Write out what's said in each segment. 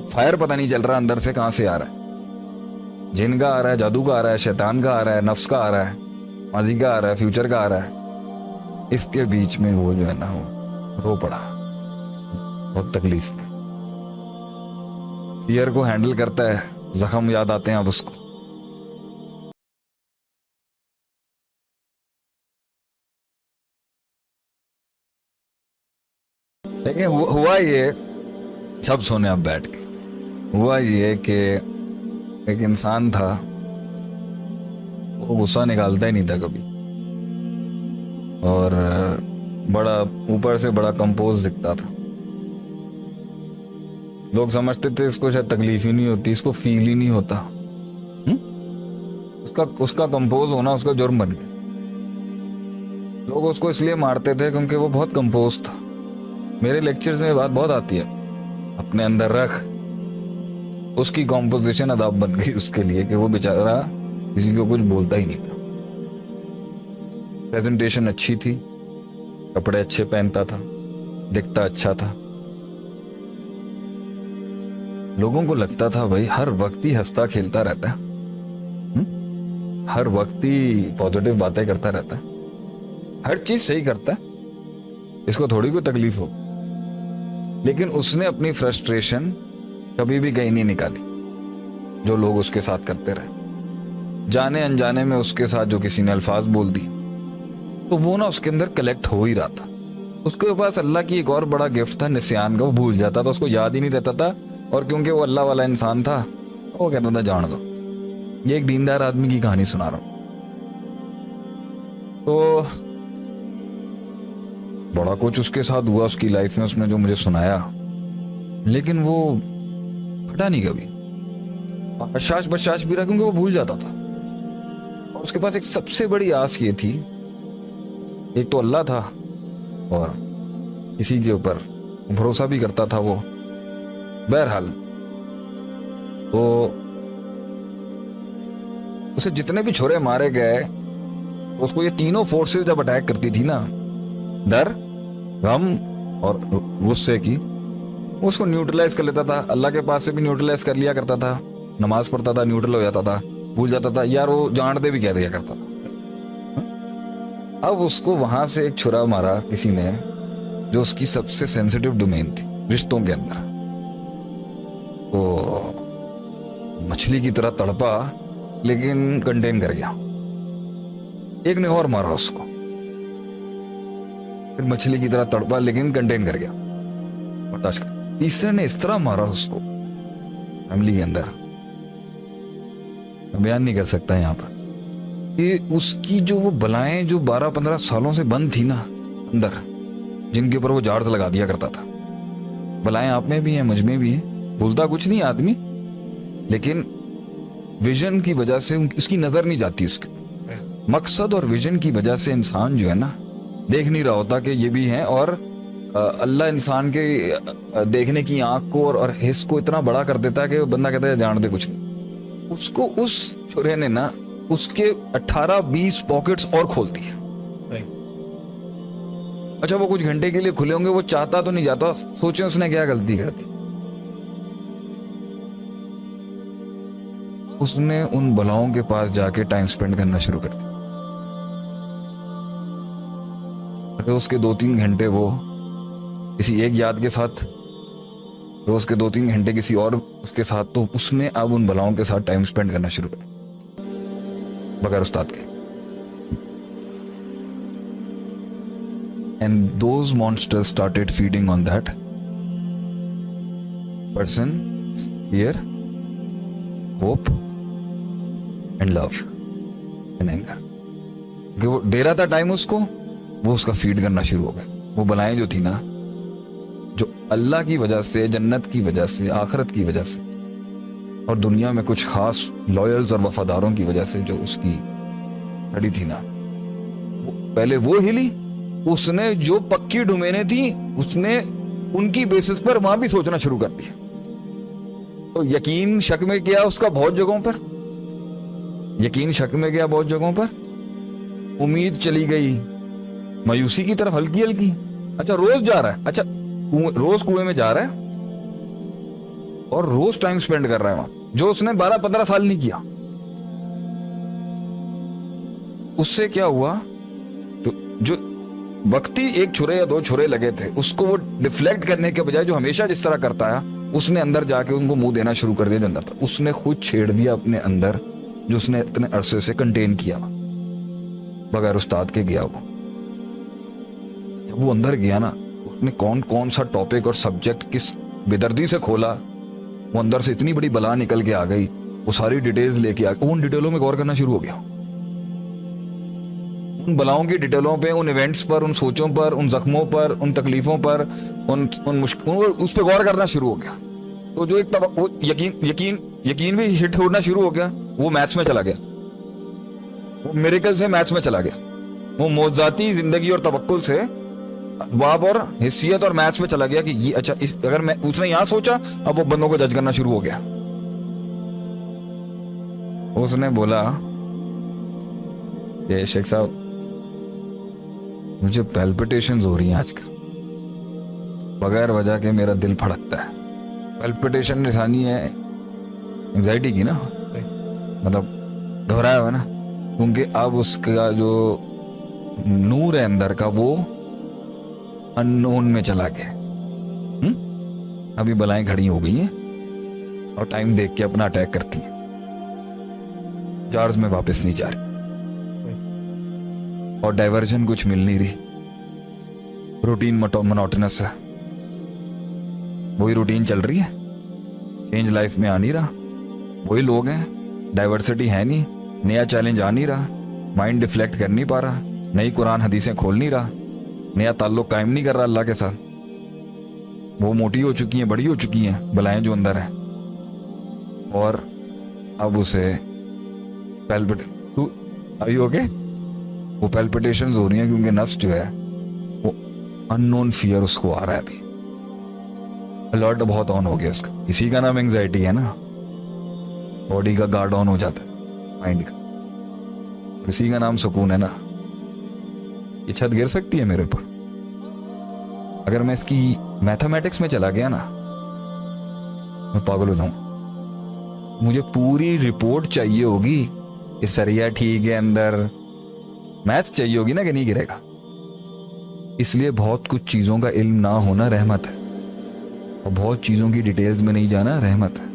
Fire पता नहीं चल रहा अंदर से कहां से आ रहा है, जिन का आ रहा है, जादू का आ रहा है, शैतान का आ रहा है, नफ्स का आ रहा है, माजी का आ रहा है, फ्यूचर का आ रहा है। इसके बीच में वो जो है ना वो रो पड़ा, बहुत तकलीफ में। फियर को हैंडल करता है, जख्म याद आते हैं अब उसको। लेकिन हुआ ये, सब सुने अब बैठ के, हुआ ये कि एक इंसान था, वो गुस्सा निकालता ही नहीं था कभी, और बड़ा ऊपर से बड़ा कंपोज दिखता था। लोग समझते थे इसको शायद तकलीफ ही नहीं होती, इसको फील ही नहीं होता। उसका कंपोज होना उसका जुर्म बन गया। लोग उसको इसलिए मारते थे क्योंकि वो बहुत कंपोज था। मेरे लेक्चर्स में बात बहुत आती है, अपने अंदर रख। उसकी कॉम्पोजिशन अदाब बन गई उसके लिए कि वो बेचारा किसी को कुछ बोलता ही नहीं था। प्रेजेंटेशन अच्छी थी, कपड़े अच्छे पहनता था, दिखता अच्छा था। लोगों को लगता था भाई हर वक्त ही हंसता खेलता रहता है, हर वक्त ही पॉजिटिव बातें करता रहता है, हर चीज सही करता है, इसको थोड़ी कोई तकलीफ हो। लेकिन उसने अपनी फ्रस्ट्रेशन कभी भी कहीं नहीं निकाली। जो लोग उसके साथ करते रहे, जाने अनजाने में उसके साथ जो किसी ने अल्फाज बोल दी, तो वो ना उसके अंदर कलेक्ट हो ही रहा था। उसके पास अल्लाह की एक और बड़ा गिफ्ट था, निस्यान का। वो भूल जाता था, उसको याद ही नहीं रहता था। और क्योंकि वो अल्लाह वाला इंसान था, वो कहता था जान दो। ये एक दीनदार आदमी की कहानी सुना रहा हूं। तो बड़ा कुछ उसके साथ हुआ उसकी लाइफ में, उसने जो मुझे सुनाया, लेकिन वो फटा नहीं कभी। बशाश बशाश भी रहा, क्योंकि वो भूल जाता था। और उसके पास एक सबसे बड़ी आस ये थी, एक तो अल्लाह था और किसी के ऊपर भरोसा भी करता था वो। बहरहाल तो उसे जितने भी छुरे मारे गए, उसको ये तीनों फोर्सेस जब अटैक करती थी ना, डर, गम और गुस्से की, वो उसको न्यूट्रलाइज कर लेता था। अल्लाह के पास से भी न्यूट्रलाइज कर लिया करता था, नमाज पढ़ता था, न्यूट्रल हो जाता था, भूल जाता था। यार वो जानते भी कह दिया करता था। अब उसको वहां से एक छुरा मारा किसी ने, जो उसकी सबसे सेंसिटिव डोमेन थी रिश्तों के अंदर। तो मछली की तरह तड़पा, लेकिन कंटेन कर गया। एक ने और मारा उसको, फिर मछली की तरह तड़पा, लेकिन कंटेन कर गया, बर्दाश्त कर। तीसरे ने इस तरह मारा उसको फैमिली के अंदर, बयान नहीं कर सकता यहां पर, कि उसकी जो वो बलाएं जो 12-15 सालों से बंद थी ना अंदर, जिनके ऊपर वो झाड़ से लगा दिया करता था। बलाएं आप में भी हैं, मुझ में भी है, बोलता कुछ नहीं आदमी, लेकिन विजन की वजह से उसकी नजर नहीं जाती। उसके मकसद और विजन की वजह से इंसान जो है ना, देख नहीं रहा होता कि ये भी है। और अल्लाह इंसान के देखने की आंख को और हिस्स को इतना बड़ा कर देता है कि बंदा कहता है जान दे कुछ नहीं। उसको उस छुरे ने ना उसके 18-20 पॉकेट्स और खोल दिए। अच्छा, वो कुछ घंटे के लिए खुले होंगे, वो चाहता तो नहीं जाता। सोचे उसने क्या गलती कर दी। उसने उन बलाओं के पास जाके टाइम स्पेंड करना शुरू कर दिया। रोज के 2-3 घंटे वो किसी एक याद के साथ, रोज के 2-3 घंटे किसी और उसके साथ। तो उसने अब उन बलाओं के साथ टाइम स्पेंड करना शुरू कर दिया बगैर उस्ताद के। And those monsters started feeding on that person, fear, hope and love and anger. कि वो दे रहा था टाइम उसको, वो उसका फीड करना शुरू हो गया। वो बलाएं जो थी ना, जो अल्लाह की वजह से, जन्नत की वजह से, आखिरत की वजह से और दुनिया में कुछ खास लॉयल्स और वफादारों की वजह से जो उसकी खड़ी थी ना, पहले वो हिली। उसने जो पक्की डोमेने थी, उसने उनकी बेसिस पर वहां भी सोचना शुरू कर दिया। तो यकीन शक में गया उसका बहुत जगहों पर, यकीन शक में गया बहुत जगहों पर, उम्मीद चली गई मायूसी की तरफ हल्की हल्की। अच्छा रोज जा रहा है, अच्छा रोज कुएं में जा रहा है और रोज टाइम स्पेंड कर रहा है वहां, जो उसने 12-15 साल नहीं किया। उससे क्या हुआ, तो जो वक्ती एक छुरे या 2 छुरे लगे थे, उसको वो डिफ्लेक्ट करने के बजाय जो हमेशा जिस तरह करता है, उसने अंदर जाके उनको मुंह देना शुरू कर दिया जो अंदर था। उसने खुद छेड़ दिया अपने अंदर जो उसने इतने अरसे से कंटेन किया, बगैर उस्ताद के गया। वो जब वो अंदर गया ना, उसने कौन कौन सा टॉपिक और सब्जेक्ट किस बेदर्दी से खोला, वो अंदर से इतनी बड़ी बला निकल के आ गई। वो सारी डिटेल्स लेके आ गया, उन डिटेलों में गौर करना शुरू हो गया, उन बलाओं की डिटेलों पे, उन इवेंट्स पर, उन सोचों पर, उन जख्मों पर, उन तकलीफों पर, उन मुश्किलों, उस पर गौर करना शुरू हो गया। तो जो एक वो यकीन भी हिट होना शुरू हो गया, वो मैथ्स में चला गया, वो मिरेकल से मैथ्स में चला गया, वो मौजाती जिंदगी और तवक्कुल से असबाब और हिस्सियत और मैथ्स में चला गया कि ये अच्छा, इस अगर मैं उसने यहां सोचा, अब वो बंदों को जज करना शुरू हो गया। उसने बोला ये शेख साहब, मुझे पैल्पिटेशंस हो रही हैं आजकल, बगैर वजह के मेरा दिल फड़कता है। पैल्पिटेशन निशानी है एंजाइटी की ना, मतलब घबराया हुआ ना, क्योंकि अब उसका जो नूर है अंदर का, वो अननोन में चला गया। अभी बलाएं खड़ी हो गई हैं और टाइम देख के अपना अटैक करती हैं, चार्ज में वापस नहीं जा रही, और डाइवर्जन कुछ मिल नहीं रही, रूटीन मोनोटोनस है, वही रूटीन चल रही है, चेंज लाइफ में आ नहीं रहा, वही लोग हैं, डाइवर्सिटी है नहीं, नया चैलेंज आ नहीं रहा, माइंड डिफ्लेक्ट कर नहीं पा रहा, नई कुरान हदीसें खोल नहीं रहा, नया ताल्लुक कायम नहीं कर रहा अल्लाह के साथ। वो मोटी हो चुकी हैं, बड़ी हो चुकी हैं बलाएं जो अंदर हैं, और अब उसे वो पैल्पिटेशंस हो रही हैं, क्योंकि नफ्स जो है वो अननोन फियर उसको आ रहा है, अभी अलर्ट बहुत ऑन हो गया उसका। इसी का नाम एंजाइटी है ना, बॉडी का गार्ड ऑन हो जाता है माइंड का, इसी का नाम सुकून है ना। ये छत गिर सकती है मेरे ऊपर, अगर मैं इसकी मैथमेटिक्स में चला गया ना, मैं पागल हो जाऊं। मुझे पूरी रिपोर्ट चाहिए होगी कि सरिया ठीक है अंदर, मैथ्स चाहिए होगी ना कि नहीं गिरेगा। इसलिए बहुत कुछ चीजों का इल्म ना होना रहमत है, और बहुत चीजों की डिटेल्स में नहीं जाना रहमत है,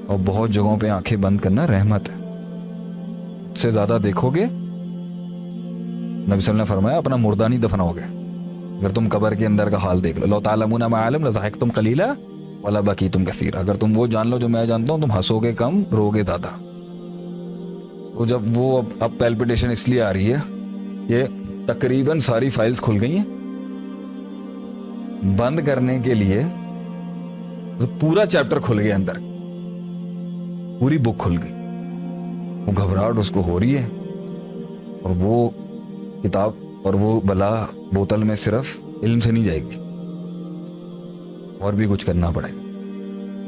और बहुत जगहों पे आंखें बंद करना रहमत है। इससे ज्यादा देखोगे, नबी सल्लल्लाहु अलैहि वसल्लम ने फरमाया, अपना मुर्दा नहीं दफनाओगे। अगर तुम कब्र के अंदर का हाल देख लो, लौ तालमुना मा अल्लम लज़हकतुम कलीला वला बकीतुम कसीरा, अगर तुम वो जान लो जो मैं जानता हूं, तुम हंसोगे कम, रोगे ज्यादा। तो जब वो अब पैल्पिटेशन इसलिए आ रही है, ये तकरीबन सारी फाइल्स खुल गई हैं, बंद करने के लिए तो पूरा चैप्टर खुल गया अंदर, पूरी बुक खुल गई। वो घबराहट उसको हो रही है, और वो किताब और वो बला बोतल में सिर्फ इल्म से नहीं जाएगी, और भी कुछ करना पड़ेगा।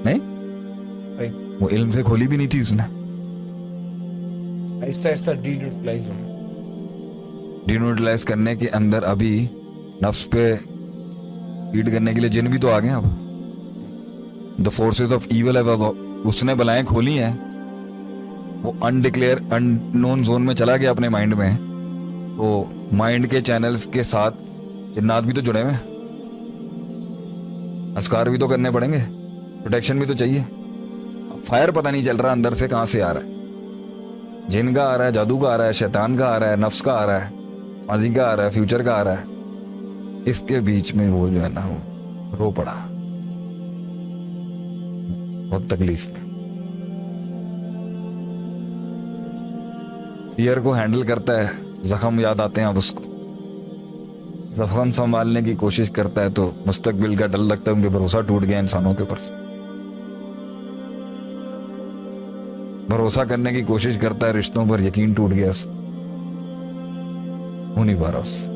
नहीं, वो इल्म से खोली भी नहीं थी उसने, आहिस्ता आहिस्ता डिन्यूट्रलाइज करने के अंदर अभी नफ्स पे फीड करने के लिए जिन भी तो आ गए। अब द फोर्सेस ऑफ इविल है, उसने बलाएं खोली हैं, वो अनडिक्लेयर अननोन जोन में चला गया अपने माइंड में। तो माइंड के चैनल्स के साथ जिन्नात भी तो जुड़े हुए हैं, अस्कार भी तो करने पड़ेंगे, प्रोटेक्शन भी तो चाहिए। फायर पता नहीं चल रहा अंदर से कहां से आ रहा है, जिन का आ रहा है, जादू का आ रहा है, शैतान का आ रहा है, नफ्स का आ रहा है, माजी का आ रहा है, फ्यूचर का आ रहा है। इसके बीच में वो जो है ना, वो रो पड़ा बहुत तकलीफ में। फियर को हैंडल करता है, जख्म याद आते हैं अब उसको, जख्म संभालने की कोशिश करता है, तो मुस्तकबिल का डर लगता है, उनके भरोसा टूट गया इंसानों के ऊपर से। भरोसा करने की कोशिश करता है, रिश्तों पर यकीन टूट गया, हो नहीं पा रहा उससे।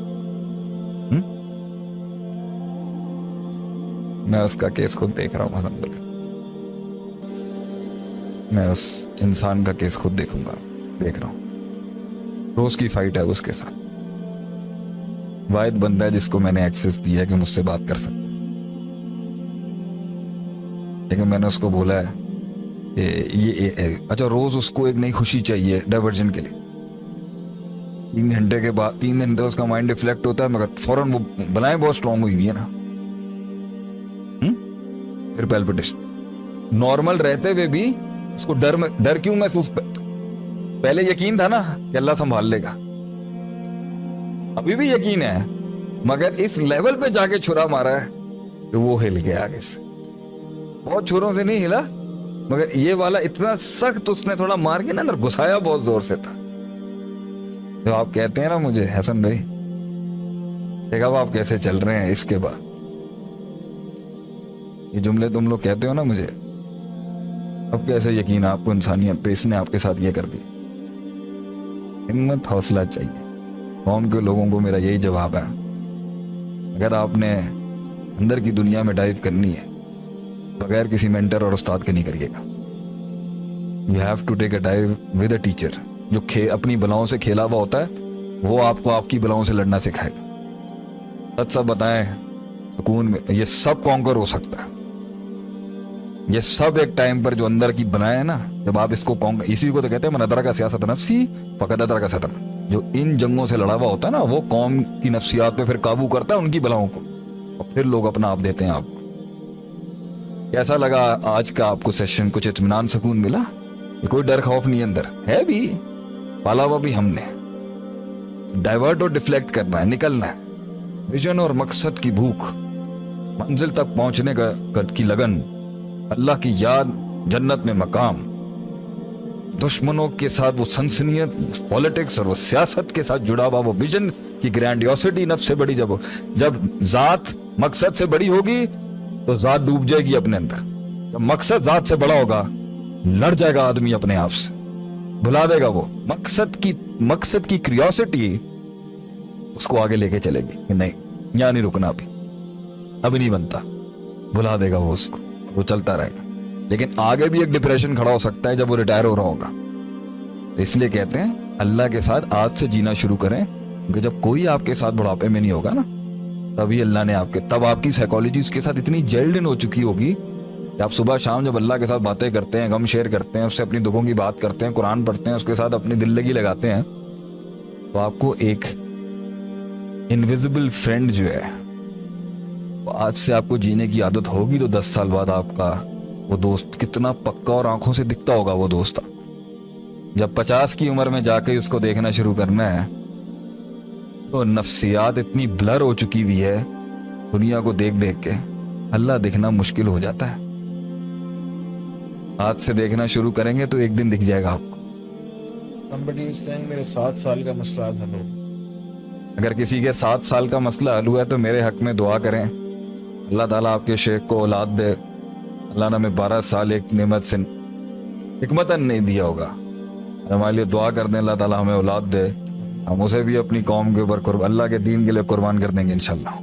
मैं उसका केस खुद देख रहा हूं, अल्हम्दुलिल्लाह। मैं उस इंसान का केस खुद देखूंगा, देख रहा हूं। रोज की फाइट है उसके साथ। वाहिद बंदा है जिसको मैंने एक्सेस दिया है कि मुझसे बात कर सकता है। लेकिन मैंने उसको बोला है अच्छा रोज उसको एक नई खुशी चाहिए डाइवर्जन के लिए। 3 घंटे के बाद 3 घंटे उसका माइंड रिफ्लेक्ट होता है, मगर फौरन वो बनाए बहुत स्ट्रांग हुई है ना। फिर पैल्पिटेशन। नॉर्मल रहते हुए भी उसको डर क्यों महसूस? पहले यकीन था ना कि अल्लाह संभाल लेगा, अभी भी यकीन है, मगर इस लेवल पे जाके छुरा मारा है कि वो हिल गया आगे से। बहुत छुरों से नहीं हिला, मगर ये वाला इतना सख्त उसने थोड़ा मार के ना अंदर घुसाया, बहुत जोर से था। तो आप कहते हैं ना मुझे, हसन भाई देखा आप कैसे चल रहे हैं, इसके बाद ये जुमले तुम लोग कहते हो ना मुझे, अब कैसे यकीन आपको इंसानियत पे इसने आपके साथ ये कर दिया। हिम्मत हौसला चाहिए। कौम के लोगों को मेरा यही जवाब है, अगर आपने अंदर की दुनिया में डाइव करनी है बगैर किसी मेंटर और उस्ताद के नहीं करिएगा। You have to take a dive with a teacher जो अपनी बलाओं से खेला हुआ होता है, वो आपको आपकी बलाओं से लड़ना सिखाएगा। सच बताएं, सुकून में ये सब कॉन्कर हो सकता है। ये सब एक टाइम पर जो अंदर की बनाए है ना, जब आप इसको इसी को तो कहते हैं मन अदरा का सियासत नफ्सी फकद अदरा का सतन। जो इन जंगों से लड़ा हुआ होता है ना, वो कौम की नफ्सियात पे फिर काबू करता है, उनकी बलाओं को, और फिर लोग अपना आप देते हैं आपको। कैसा लगा आज का आपको सेशन? कुछ इत्मीनान सुकून मिला? ये कोई डर खौफ नहीं अंदर है, भी पाला हुआ भी हमने। डाइवर्ट और डिफ्लेक्ट करना है, निकलना है। विजन और मकसद की भूख, मंजिल तक पहुंचने की लगन, अल्लाह की याद, जन्नत में मकाम, दुश्मनों के साथ वो सनसनियत, पॉलिटिक्स और वो सियासत के साथ जुड़ा हुआ वो विजन की ग्रैंडियोसिटी नफ्स से बड़ी। जब जात मकसद से बड़ी होगी तो जात डूब जाएगी अपने अंदर। जब मकसद जात से बड़ा होगा, लड़ जाएगा आदमी अपने आप से, भुला देगा वो मकसद की क्यूरियोसिटी उसको आगे लेके चलेगी कि नहीं यहां नहीं रुकना, अभी नहीं बनता, भुला देगा वो उसको, वो चलता रहेगा। लेकिन आगे भी एक डिप्रेशन खड़ा हो सकता है जब वो रिटायर हो रहा होगा। तो इसलिए कहते हैं अल्लाह के साथ आज से जीना शुरू करें, क्योंकि जब कोई आपके साथ बुढ़ापे में नहीं होगा ना, तभी अल्लाह ने तब आपकी साइकोलॉजी उसके साथ इतनी जेल्ड इन हो चुकी होगी कि आप सुबह शाम जब अल्लाह के साथ बातें करते हैं, गम शेयर करते हैं, उससे अपनी दुखों की बात करते हैं, कुरान पढ़ते हैं, उसके साथ अपनी दिल लगी लगाते हैं, तो आपको एक इनविजिबल फ्रेंड जो है, आज से आपको जीने की आदत होगी, तो 10 साल बाद आपका वो दोस्त कितना पक्का और आंखों से दिखता होगा वो दोस्त। जब 50 की उम्र में जाके उसको देखना शुरू करना है, तो नफ्सियात इतनी ब्लर हो चुकी हुई है दुनिया को देख देख के, अल्लाह दिखना मुश्किल हो जाता है। आज से देखना शुरू करेंगे तो एक दिन दिख जाएगा आपको। Somebody is saying मेरे 7 साल का मसला हल हो। अगर किसी के 7 साल का मसला हल हुआ है तो मेरे हक में दुआ करें, अल्लाह ताला आपके शेख को औलाद दे। अल्लाह ने हमें 12 साल एक नेमत से हिकमतन नहीं दिया होगा, हमारे लिए दुआ कर दें अल्लाह ताला हमें औलाद दे, हम उसे भी अपनी कौम के ऊपर अल्लाह के दीन के लिए कुर्बान कर देंगे इंशाल्लाह।